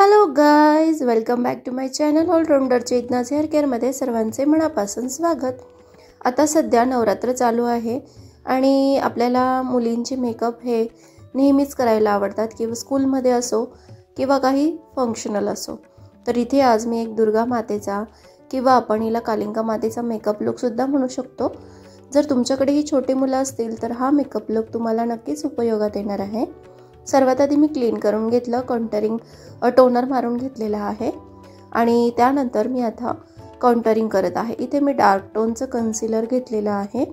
Hello guys, welcome back to my channel allrounder Chetna's hair केअरमध्ये सर्वांचे मनापासून स्वागत। आता सध्या नवरात्र चालू आहे आणि आपल्याला मुलींचे मेकअप हे नेहमीच करायला आवडतात, किंवा स्कूलमध्ये असो किंवा काही फंक्शनल असो। तर इथे आज मी एक दुर्गा मातेचा किंवा आपण हिला कालिंका मातेचा मेकअप लुकसुद्धा म्हणू शकतो। जर तुमच्याकडे ही छोटी मुलं असतील तर हा मेकअप लुक तुम्हाला नक्कीच उपयोगात येणार आहे। सर्वात आधी मी क्लीन करून घेतलं, कॉन्टरिंग टोनर मारून घेतलेला आहे आणि त्यानंतर मी आता कॉन्टरिंग करत आहे। इथे मी डार्क टोनचं कन्सिलर घेतलेलं आहे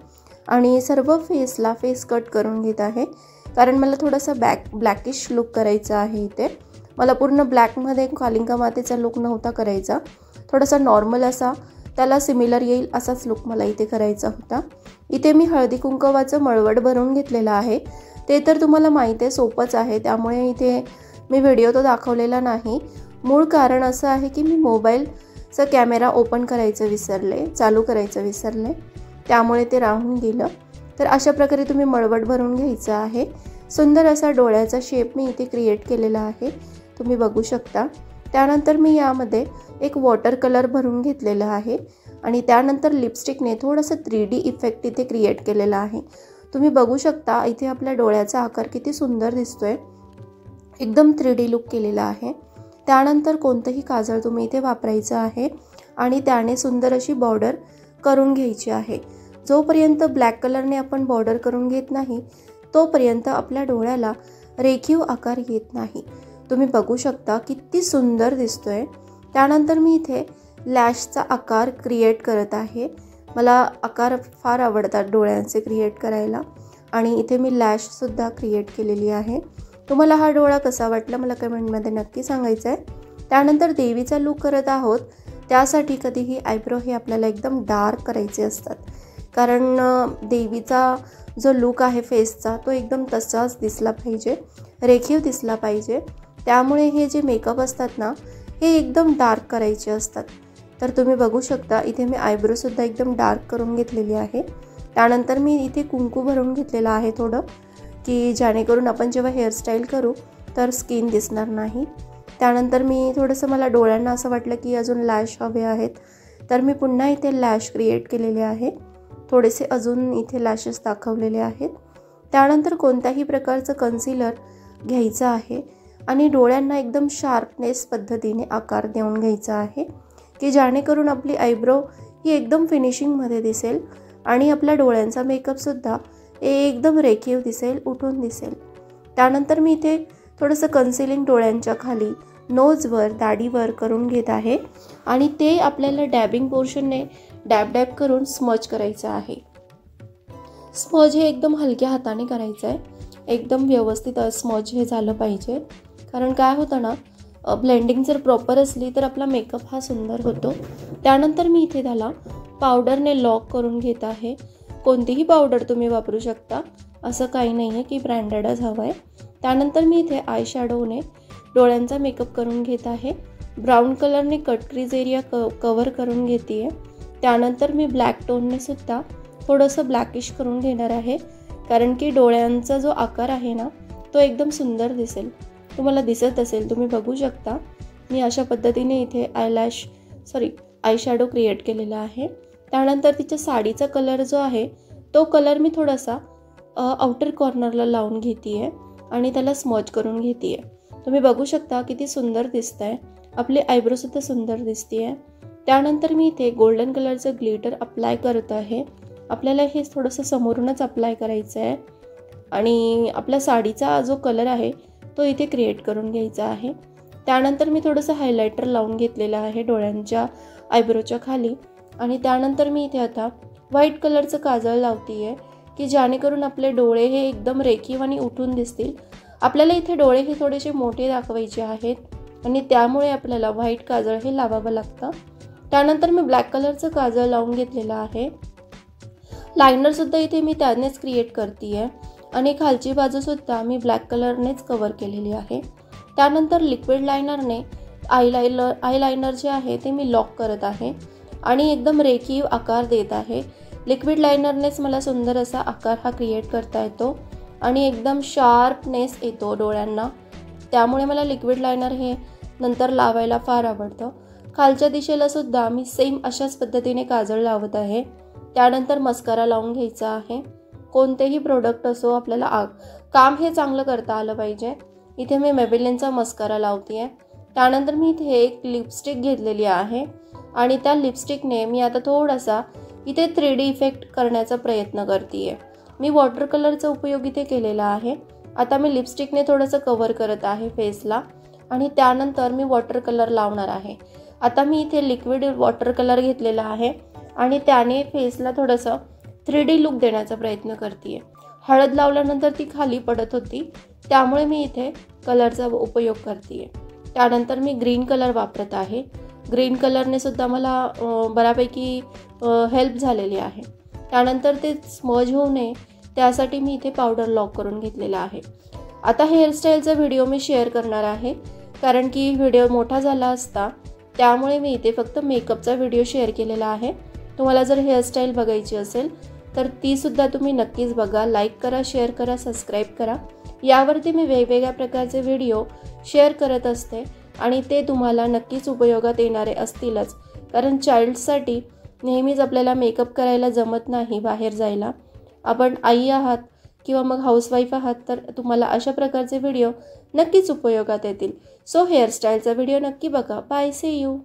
आणि सर्व फेसला फेस कट करून घेत आहे, कारण मला थोडासा ब्लॅकिश लुक करायचा आहे। इथे मला पूर्ण ब्लॅकमध्ये कालिंका मातेचा लुक नव्हता करायचा, थोडासा नॉर्मल असा त्याला सिमिलर येईल असाच लुक मला इथे करायचा होता। इथे मी हळदी कुंकवाचं मळवट भरून घेतलेलं आहे। ते तर तुम्हाला माहिती आहे, सोपंच आहे, त्यामुळे इथे मी व्हिडिओ तो दाखवलेला नाही। मूळ कारण असं आहे की मी मोबाईलचा कॅमेरा ओपन करायचं विसरले, चालू करायचं विसरले, त्यामुळे ते राहून गेलं। तर अशा प्रकारे तुम्ही मळवट भरून घ्यायचं आहे। सुंदर असा डोळ्याचा शेप मी इथे क्रिएट केलेला आहे, तुम्ही बघू शकता। त्यानंतर मी यामध्ये एक वॉटर कलर भरून घेतलेला आहे आणि त्यानंतर लिपस्टिकने थोडंसं 3D इफेक्ट इथे क्रिएट केलेला आहे। तुम्ही बघू शकता इथे आपल्या डोळ्याचा आकार किती सुंदर दिसतोय, एकदम 3D लुक केलेला आहे। त्यानंतर कोणतंही काजळ तुम्ही इथे वापरायचं आहे आणि त्याने सुंदर अशी बॉर्डर करून घ्यायची आहे। जोपर्यंत ब्लॅक कलरने आपण बॉर्डर करून घेत नाही तोपर्यंत आपल्या डोळ्याला रेखीव आकार येत नाही। तुम्ही बघू शकता किती सुंदर दिसतोय। त्यानंतर मी इथे लॅशचा आकार क्रिएट करत आहे। मला आकार फार आवडतात डोळ्यांचे क्रिएट करायला आणि इथे मी लॅशसुद्धा क्रिएट केलेली आहे। तुम्हाला हा डोळा कसा वाटला मला कमेंटमध्ये नक्की सांगायचं आहे। त्यानंतर देवीचा लुक करत आहोत, त्यासाठी कधीही आयब्रो हे आपल्याला एकदम डार्क करायचे असतात, कारण देवीचा जो लुक आहे फेसचा तो एकदम तसाच दिसला पाहिजे, रेखीव दिसला पाहिजे। त्यामुळे हे जे मेकअप असतात ना हे एकदम डार्क करायचे असतात। तर तुम्ही बघू शकता इथे मी आयब्रोसुद्धा एकदम डार्क करून घेतलेली आहे। त्यानंतर मी इथे कुंकू भरून घेतलेला आहे थोडं, की जेणेकरून आपण जेव्हा हेअरस्टाईल करू तर स्किन दिसणार नाही। त्यानंतर मी थोडंसं मला डोळ्यांना असं वाटलं की अजून लॅश हवे आहेत, तर मी पुन्हा इथे लॅश क्रिएट केलेले आहे, थोडेसे अजून इथे लॅशेस दाखवलेले आहेत। त्यानंतर कोणत्याही प्रकारचं कन्सिलर घ्यायचं आहे आणि डोळ्यांना एकदम शार्पनेस पद्धतीने आकार देऊन घ्यायचा आहे, की जेणेकरून आपली आयब्रो ही एकदम फिनिशिंगमध्ये दिसेल आणि आपल्या डोळ्यांचा मेकअपसुद्धा एकदम रेखीव दिसेल, उठून दिसेल। त्यानंतर मी इथे थोडंसं कन्सिलिंग डोळ्यांच्या खाली, नोजवर, दाढीवर करून घेत आहे आणि ते आपल्याला डॅबिंग पोर्शनने डॅब करून स्मज करायचं आहे। स्मज हे एकदम हलक्या हाताने करायचं आहे, एकदम व्यवस्थित स्मज हे झालं पाहिजे, कारण काय होतं ना, ब्लेंडिंग जर प्रॉपर असली तर आपला मेकअप हा सुंदर होतो। त्यानंतर मी इथे त्याला पावडरने लॉक करून घेत आहे। कोणतीही पावडर तुम्ही वापरू शकता, असं काही नाही आहे की ब्रँडेडच हवं आहे। त्यानंतर मी इथे आय शॅडोने डोळ्यांचा मेकअप करून घेत आहे। ब्राऊन कलरने कट क्रीज एरिया कवर करून घेते आहे। त्यानंतर मी ब्लॅक टोनने सुद्धा थोडंसं ब्लॅकिश करून घेणार आहे, कारण की डोळ्यांचा जो आकार आहे ना तो एकदम सुंदर दिसेल, तुम्हाला दिसत असेल, तुम्ही बघू शकता। मी अशा पद्धतीने इथे आय शॅडो क्रिएट केलेला आहे। त्यानंतर तिच्या साडीचा कलर जो आहे तो कलर मी थोडासा आउटर कॉर्नरला लावून घेते आहे आणि त्याला स्मज करून घेते आहे। तुम्ही बघू शकता किती सुंदर दिसत आहे, आपली आयब्रोसुद्धा सुंदर दिसते आहे। त्यानंतर मी इथे गोल्डन कलरचं ग्लिटर अप्लाय करत आहे। आपल्याला हे थोडंसं समोरूनच अप्लाय करायचं आहे आणि आपल्या साडीचा जो कलर आहे तो इथे क्रिएट करून घ्यायचा आहे। त्यानंतर मी थोडंसं हायलायटर लावून घेतलेलं आहे डोळ्यांच्या आयब्रोच्या खाली आणि त्यानंतर मी इथे आता व्हाईट कलरचं काजळ लावते आहे, की जेणेकरून आपले डोळे हे एकदम रेखीव आणि उठून दिसतील। आपल्याला इथे डोळे हे थोडेसे मोठे दाखवायचे आहेत आणि त्यामुळे आपल्याला व्हाईट काजळ हे लावावं लागतं। त्यानंतर मी ब्लॅक कलरचं काजळ लावून घेतलेलं आहे। लायनरसुद्धा इथे मी त्यानेच क्रिएट करते आहे आणि खालची बाजूसुद्धा मी ब्लॅक कलरनेच कवर केलेली आहे। त्यानंतर लिक्विड लायनरने आयलायनर जे आहे ते मी लॉक करत आहे आणि एकदम रेखीव आकार देत आहे। लिक्विड लायनरनेच मला सुंदर असा आकार हा क्रिएट करता येतो आणि एकदम शार्पनेस येतो डोळ्यांना, त्यामुळे मला लिक्विड लायनर हे नंतर लावायला फार आवडतं। खालच्या दिशेला सुद्धा मी सेम अशाच पद्धतीने काजळ लावत आहे। त्यानंतर मस्कारा लावून घ्यायचा आहे। कोणतेही प्रोडक्ट असो आपल्याला काम हे चांगलं करता आलं पाहिजे। इथे मी मेबेलिनचा मस्कारा लावते आहे। त्यानंतर मी इथे एक लिपस्टिक घेतलेली आहे आणि त्या लिपस्टिकने मी आता थोडासा इथे 3D इफेक्ट करण्याचा प्रयत्न करते आहे। मी वॉटर कलरचा उपयोग इथे केलेला आहे। आता मी लिपस्टिकने थोडंसं कव्हर करत आहे फेसला आणि त्यानंतर मी वॉटर कलर लावणार आहे। आता मी इथे लिक्विड वॉटर कलर घेतलेला आहे आणि त्याने फेसला थोडंसं 3D लुक देण्याचा प्रयत्न करते आहे। हळद लावल्यानंतर ती खाली पडत होती, त्यामुळे मी इथे कलरचा उपयोग करते आहे। त्यानंतर मी ग्रीन कलर वापरत आहे। ग्रीन कलरने सुद्धा मला बऱ्यापैकी हेल्प झालेली आहे। त्यानंतर ते स्मज होऊ नये त्यासाठी मी इथे पावडर लॉक करून घेतलेला आहे। आता हेअरस्टाईलचा व्हिडिओ मी शेअर करणार आहे, कारण की व्हिडिओ मोठा झाला असता, त्यामुळे मी इथे फक्त मेकअपचा व्हिडिओ शेअर केलेला आहे। तुम्हाला जर हेअरस्टाईल बघायची असेल तर ती सुद्धा तुम्ही नक्कीच बघा। लाईक करा, शेअर करा, सबस्क्राईब करा। यावरती मी वेगवेगळ्या प्रकारचे व्हिडिओ शेअर करत असते आणि ते तुम्हाला नक्कीच उपयोगात येणारे असतीलच, कारण चाइल्डसाठी नेहमीच आपल्याला मेकअप करायला जमत नाही बाहेर जायला। आपण आई आहात किंवा मग हाऊसवाईफ आहात तर तुम्हाला अशा प्रकारचे व्हिडिओ नक्कीच उपयोगात येतील। सो हेअरस्टाईलचा व्हिडिओ नक्की बघा। Bye, see you.